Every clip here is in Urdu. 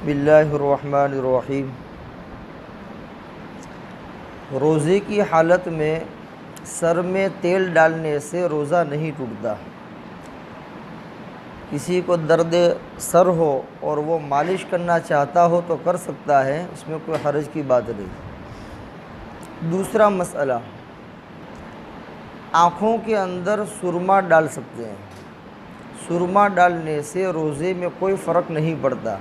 بسم اللہ الرحمن الرحیم۔ روزے کی حالت میں سر میں تیل ڈالنے سے روزہ نہیں ٹوٹتا۔ کسی کو درد سر ہو اور وہ مالش کرنا چاہتا ہو تو کر سکتا ہے، اس میں کوئی حرج کی بات نہیں۔ دوسرا مسئلہ، آنکھوں کے اندر سرما ڈال سکتے ہیں۔ سرما ڈالنے سے روزے میں کوئی فرق نہیں پڑتا،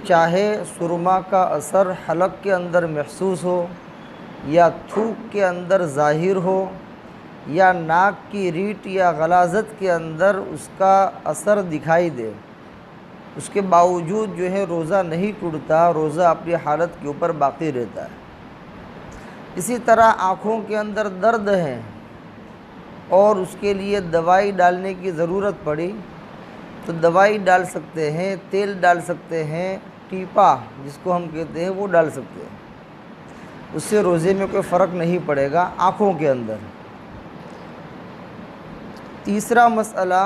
چاہے سرما کا اثر حلق کے اندر محسوس ہو یا تھوک کے اندر ظاہر ہو یا ناک کی ریٹ یا غلاظت کے اندر اس کا اثر دکھائی دے، اس کے باوجود جو ہے روزہ نہیں ٹوٹتا، روزہ اپنی حالت کے اوپر باقی رہتا ہے۔ اسی طرح آنکھوں کے اندر درد ہے اور اس کے لیے دوائی ڈالنے کی ضرورت پڑی تو دوائی ڈال سکتے ہیں، تیل ڈال سکتے ہیں، ٹیپا جس کو ہم کہتے ہیں وہ ڈال سکتے ہیں، اس سے روزے میں کوئی فرق نہیں پڑے گا آنکھوں کے اندر۔ تیسرا مسئلہ،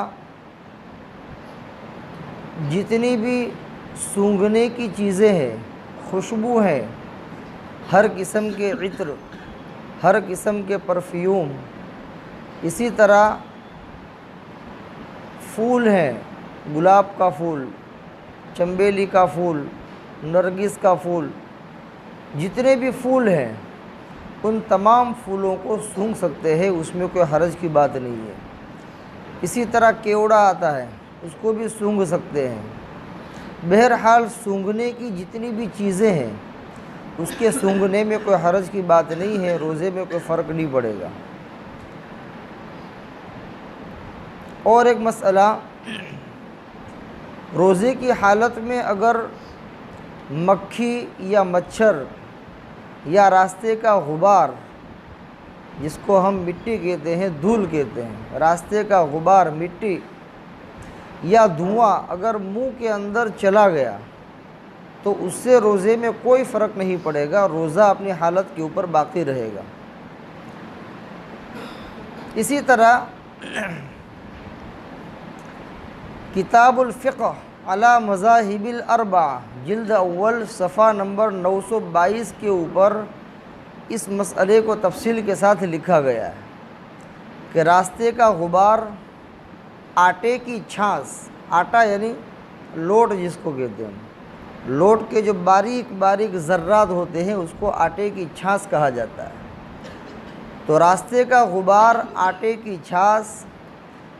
جتنی بھی سونگھنے کی چیزیں ہیں، خوشبو ہیں، ہر قسم کے عطر، ہر قسم کے پرفیوم، اسی طرح پھول ہیں، گلاب کا پھول، چنبیلی کا پھول، نرگس کا پھول، جتنے بھی پھول ہیں ان تمام پھولوں کو سونگھ سکتے ہیں، اس میں کوئی حرج کی بات نہیں ہے۔ اسی طرح کیوڑا آتا ہے، اس کو بھی سونگھ سکتے ہیں۔ بہرحال سونگھنے کی جتنی بھی چیزیں ہیں اس کے سونگھنے میں کوئی حرج کی بات نہیں ہے، روزے میں کوئی فرق نہیں پڑے گا۔ اور ایک مسئلہ، روزے کی حالت میں اگر مکھی یا مچھر یا راستے کا غبار، جس کو ہم مٹی کہتے ہیں، دھول کہتے ہیں، راستے کا غبار، مٹی یا دھواں اگر منہ کے اندر چلا گیا تو اس سے روزے میں کوئی فرق نہیں پڑے گا، روزہ اپنی حالت کے اوپر باقی رہے گا۔ اسی طرح کتاب الفقہ علی مذاہب الاربعہ جلد اول صفحہ نمبر 922 کے اوپر اس مسئلے کو تفصیل کے ساتھ لکھا گیا ہے کہ راستے کا غبار، آٹے کی چھاس، آٹا یعنی لوٹ جس کو کہتے ہیں، لوٹ کے جو باریک باریک ذرات ہوتے ہیں اس کو آٹے کی چھاس کہا جاتا ہے۔ تو راستے کا غبار، آٹے کی چھاس،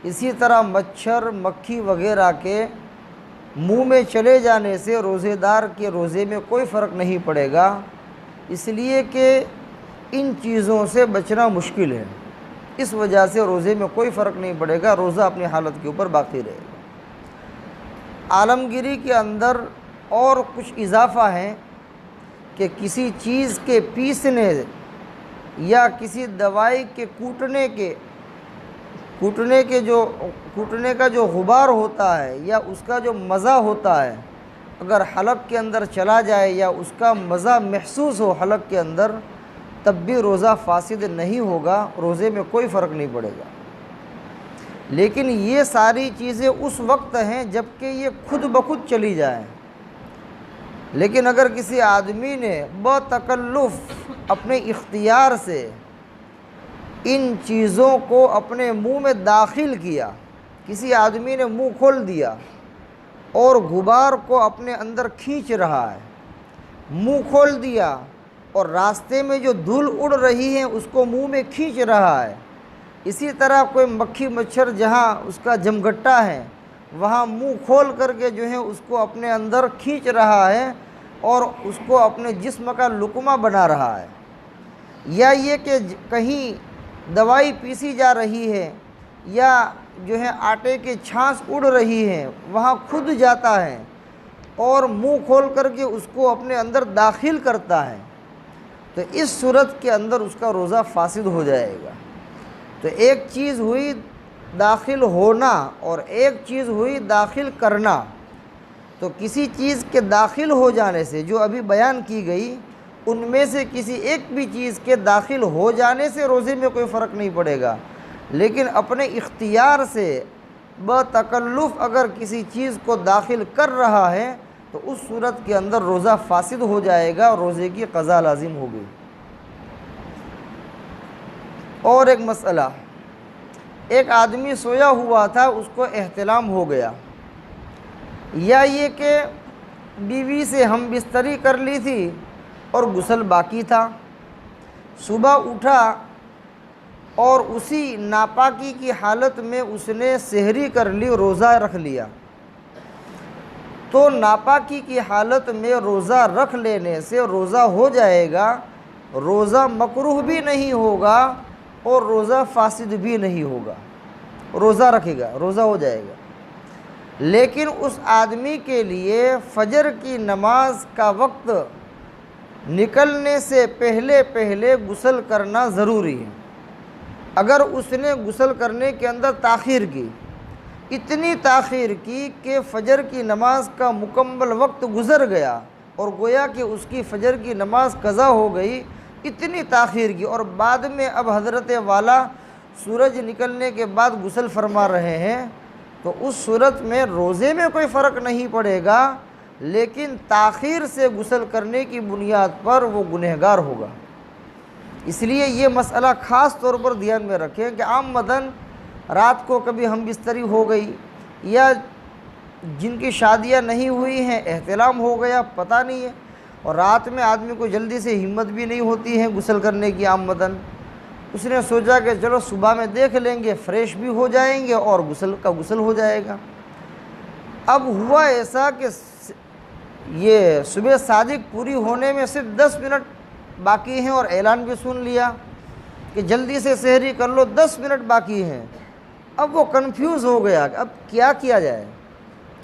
اسی طرح مچھر، مکھی وغیرہ کے منہ میں چلے جانے سے روزے دار کے روزے میں کوئی فرق نہیں پڑے گا، اس لیے کہ ان چیزوں سے بچنا مشکل ہے، اس وجہ سے روزے میں کوئی فرق نہیں پڑے گا، روزہ اپنی حالت کے اوپر باقی رہے گا۔ عالمگیری کے اندر اور کچھ اضافہ ہے کہ کسی چیز کے پیسنے یا کسی دوائی کے کوٹنے کا جو غبار ہوتا ہے یا اس کا جو مزہ ہوتا ہے، اگر حلق کے اندر چلا جائے یا اس کا مزہ محسوس ہو حلق کے اندر، تب بھی روزہ فاسد نہیں ہوگا، روزے میں کوئی فرق نہیں پڑے گا۔ لیکن یہ ساری چیزیں اس وقت ہیں جب کہ یہ خود بخود چلی جائیں، لیکن اگر کسی آدمی نے بتکلف اپنے اختیار سے ان چیزوں کو اپنے منہ میں داخل کیا، کسی آدمی نے منہ کھول دیا اور غبار کو اپنے اندر کھینچ رہا ہے، منہ کھول دیا اور راستے میں جو دھول اڑ رہی ہے اس کو منہ میں کھینچ رہا ہے، اسی طرح کوئی مکھی مچھر جہاں اس کا جمگٹا ہے وہاں منہ کھول کر کے جو ہے اس کو اپنے اندر کھینچ رہا ہے اور اس کو اپنے جسم کا لقمہ بنا رہا ہے، یا یہ کہ کہیں دوائی پیسی جا رہی ہے یا جو ہے آٹے کی چھاس اڑ رہی ہے وہاں خود جاتا ہے اور منہ کھول کر کے اس کو اپنے اندر داخل کرتا ہے، تو اس صورت کے اندر اس کا روزہ فاسد ہو جائے گا۔ تو ایک چیز ہوئی داخل ہونا اور ایک چیز ہوئی داخل کرنا، تو کسی چیز کے داخل ہو جانے سے جو ابھی بیان کی گئی ان میں سے کسی ایک بھی چیز کے داخل ہو جانے سے روزے میں کوئی فرق نہیں پڑے گا، لیکن اپنے اختیار سے بتکلف اگر کسی چیز کو داخل کر رہا ہے تو اس صورت کے اندر روزہ فاسد ہو جائے گا اور روزے کی قضا لازم ہوگی۔ اور ایک مسئلہ، ایک آدمی سویا ہوا تھا، اس کو احتلام ہو گیا، یا یہ کہ بیوی سے ہم بستری کر لی تھی اور غسل باقی تھا، صبح اٹھا اور اسی ناپاکی کی حالت میں اس نے سحری کر لی، روزہ رکھ لیا، تو ناپاکی کی حالت میں روزہ رکھ لینے سے روزہ ہو جائے گا، روزہ مکروہ بھی نہیں ہوگا اور روزہ فاسد بھی نہیں ہوگا، روزہ رکھے گا، روزہ ہو جائے گا۔ لیکن اس آدمی کے لیے فجر کی نماز کا وقت نکلنے سے پہلے پہلے غسل کرنا ضروری ہے۔ اگر اس نے غسل کرنے کے اندر تاخیر کی، اتنی تاخیر کی کہ فجر کی نماز کا مکمل وقت گزر گیا اور گویا کہ اس کی فجر کی نماز قضا ہو گئی، اتنی تاخیر کی، اور بعد میں اب حضرت والا سورج نکلنے کے بعد غسل فرما رہے ہیں، تو اس صورت میں روزے میں کوئی فرق نہیں پڑے گا، لیکن تاخیر سے غسل کرنے کی بنیاد پر وہ گنہگار ہوگا۔ اس لیے یہ مسئلہ خاص طور پر دھیان میں رکھیں کہ عامداً رات کو کبھی ہم بستری ہو گئی، یا جن کی شادیاں نہیں ہوئی ہیں احتلام ہو گیا، پتہ نہیں ہے، اور رات میں آدمی کو جلدی سے ہمت بھی نہیں ہوتی ہے غسل کرنے کی عامداً، اس نے سوچا کہ چلو صبح میں دیکھ لیں گے، فریش بھی ہو جائیں گے اور غسل کا غسل ہو جائے گا۔ اب ہوا ایسا کہ یہ صبح صادق پوری ہونے میں صرف 10 منٹ باقی ہیں اور اعلان بھی سن لیا کہ جلدی سے سحری کر لو، 10 منٹ باقی ہیں۔ اب وہ کنفیوز ہو گیا کہ اب کیا کیا جائے،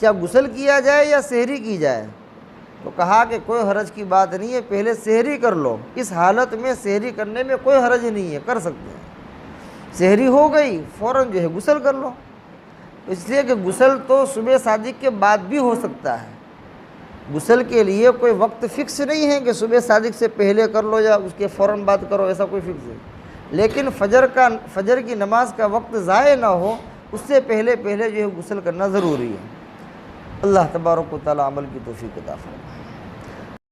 کیا غسل کیا جائے یا سحری کی جائے؟ تو کہا کہ کوئی حرج کی بات نہیں ہے، پہلے سحری کر لو، اس حالت میں سحری کرنے میں کوئی حرج نہیں ہے، کر سکتے ہیں، سحری ہو گئی فوراً جو ہے غسل کر لو، اس لیے کہ غسل تو صبح صادق کے بعد بھی ہو سکتا ہے، غسل کے لیے کوئی وقت فکس نہیں ہے کہ صبح صادق سے پہلے کر لو یا اس کے فوراً بعد کرو، ایسا کوئی فکس ہے، لیکن فجر کی نماز کا وقت ضائع نہ ہو، اس سے پہلے جو ہے غسل کرنا ضروری ہے۔ اللہ تبارک و تعالی عمل کی توفیق عطا فرمائے۔